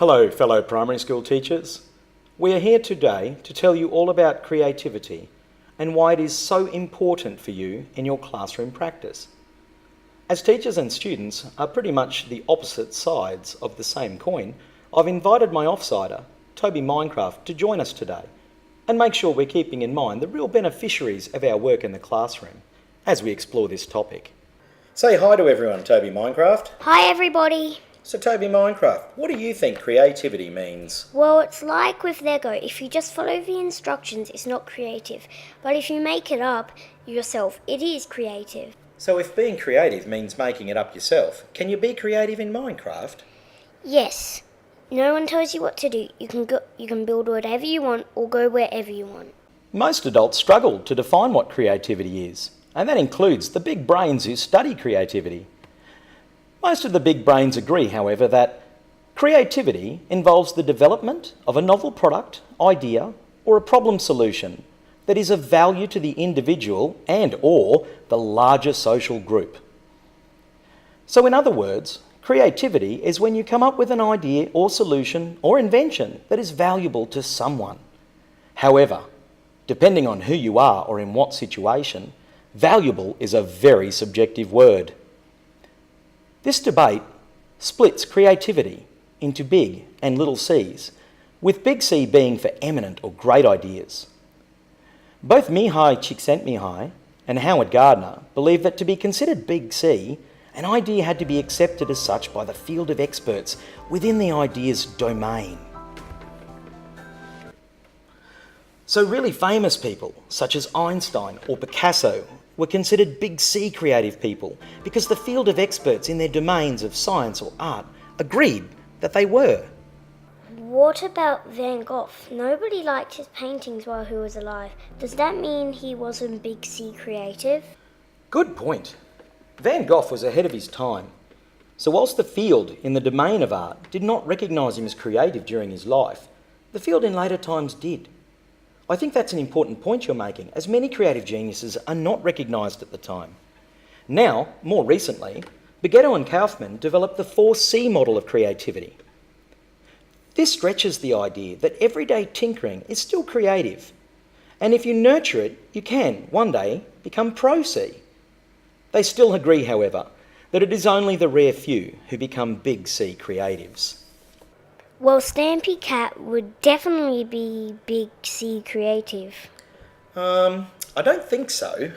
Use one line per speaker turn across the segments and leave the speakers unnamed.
Hello, fellow primary school teachers. We are here today to tell you all about creativity and why it is so important for you in your classroom practice. As teachers and students are pretty much the opposite sides of the same coin, I've invited my offsider, Toby Minecraft, to join us today and make sure we're keeping in mind the real beneficiaries of our work in the classroom as we explore this topic. Say hi to everyone, Toby Minecraft.
Hi everybody.
So Toby Minecraft, what do you think creativity means?
Well, it's like with Lego. If you just follow the instructions, it's not creative. But if you make it up yourself, it is creative.
So if being creative means making it up yourself, can you be creative in Minecraft?
Yes. No one tells you what to do. You can build whatever you want or go wherever you want.
Most adults struggle to define what creativity is, and that includes the big brains who study creativity. Most of the big brains agree, however, that creativity involves the development of a novel product, idea, or a problem solution that is of value to the individual and/or the larger social group. So in other words, creativity is when you come up with an idea or solution or invention that is valuable to someone. However, depending on who you are or in what situation, valuable is a very subjective word. This debate splits creativity into big and little C's, with big C being for eminent or great ideas. Both Mihaly Csikszentmihalyi and Howard Gardner believe that to be considered big C, an idea had to be accepted as such by the field of experts within the idea's domain. So really famous people, such as Einstein or Picasso, were considered big C creative people because the field of experts in their domains of science or art agreed that they were.
What about Van Gogh? Nobody liked his paintings while he was alive. Does that mean he wasn't big C creative?
Good point. Van Gogh was ahead of his time. So whilst the field in the domain of art did not recognise him as creative during his life, the field in later times did. I think that's an important point you're making, as many creative geniuses are not recognised at the time. Now, more recently, Bagetto and Kaufman developed the 4C model of creativity. This stretches the idea that everyday tinkering is still creative, and if you nurture it, you can, one day, become Pro-C. They still agree, however, that it is only the rare few who become big C creatives.
Well, Stampy Cat would definitely be big C creative.
I don't think so.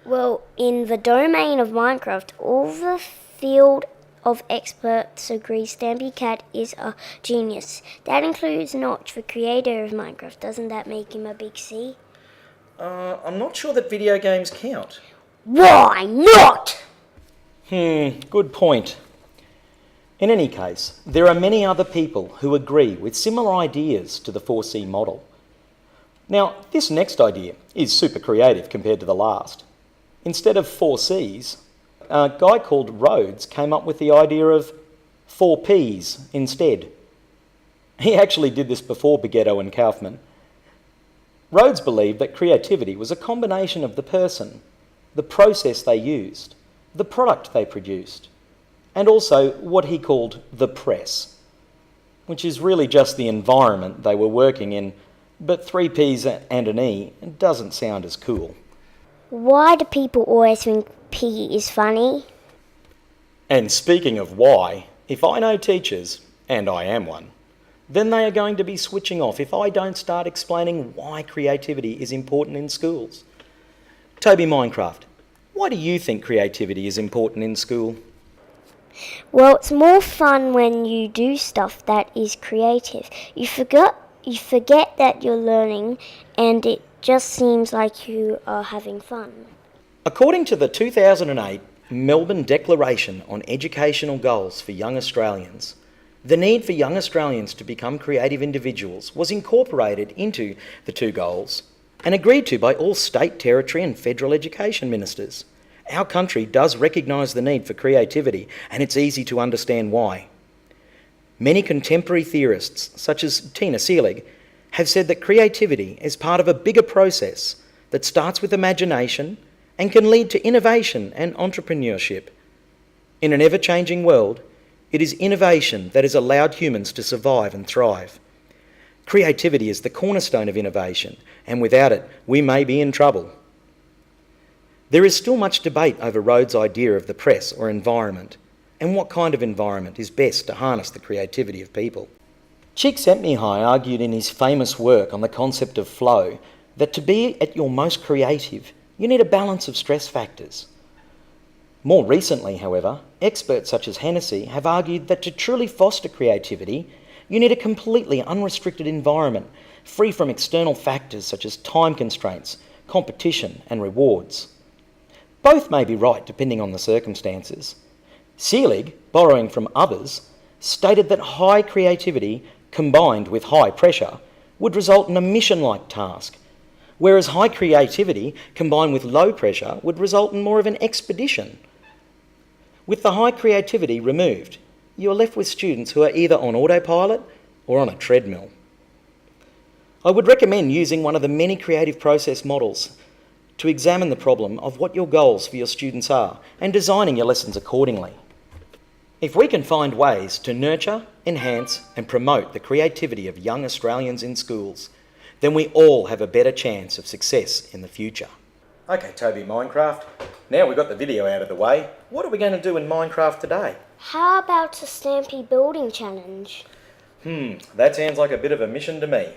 Well, in the domain of Minecraft, all the field of experts agree Stampy Cat is a genius. That includes Notch, the creator of Minecraft. Doesn't that make him a big C?
I'm not sure that video games count.
Why not?
Good point. In any case, there are many other people who agree with similar ideas to the 4C model. Now, this next idea is super creative compared to the last. Instead of 4Cs, a guy called Rhodes came up with the idea of 4Ps instead. He actually did this before Bagetto and Kaufman. Rhodes believed that creativity was a combination of the person, the process they used, the product they produced, and also what he called the press, which is really just the environment they were working in, but 3 Ps and an E doesn't sound as cool.
Why do people always think P is funny?
And speaking of why, if I know teachers, and I am one, then they are going to be switching off if I don't start explaining why creativity is important in schools. Toby Minecraft, why do you think creativity is important in school?
Well, it's more fun when you do stuff that is creative. You forget that you're learning, and it just seems like you are having fun.
According to the 2008 Melbourne Declaration on Educational Goals for Young Australians, the need for young Australians to become creative individuals was incorporated into the 2 goals and agreed to by all state, territory and federal education ministers. Our country does recognise the need for creativity, and it's easy to understand why. Many contemporary theorists, such as Tina Seelig, have said that creativity is part of a bigger process that starts with imagination and can lead to innovation and entrepreneurship. In an ever-changing world, It is innovation that has allowed humans to survive and thrive. Creativity is the cornerstone of innovation, and without it, we may be in trouble. There is still much debate over Rhodes' idea of the press or environment, and what kind of environment is best to harness the creativity of people. Csikszentmihalyi argued in his famous work on the concept of flow that to be at your most creative, you need a balance of stress factors. More recently, however, experts such as Hennessy have argued that to truly foster creativity, you need a completely unrestricted environment, free from external factors such as time constraints, competition and rewards. Both may be right depending on the circumstances. Seelig, borrowing from others, stated that high creativity combined with high pressure would result in a mission-like task, whereas high creativity combined with low pressure would result in more of an expedition. With the high creativity removed, you are left with students who are either on autopilot or on a treadmill. I would recommend using one of the many creative process models to examine the problem of what your goals for your students are and designing your lessons accordingly. If we can find ways to nurture, enhance and promote the creativity of young Australians in schools, then we all have a better chance of success in the future. Okay, Toby Minecraft, now we've got the video out of the way, what are we going to do in Minecraft today?
How about a Stampy building challenge?
That sounds like a bit of a mission to me.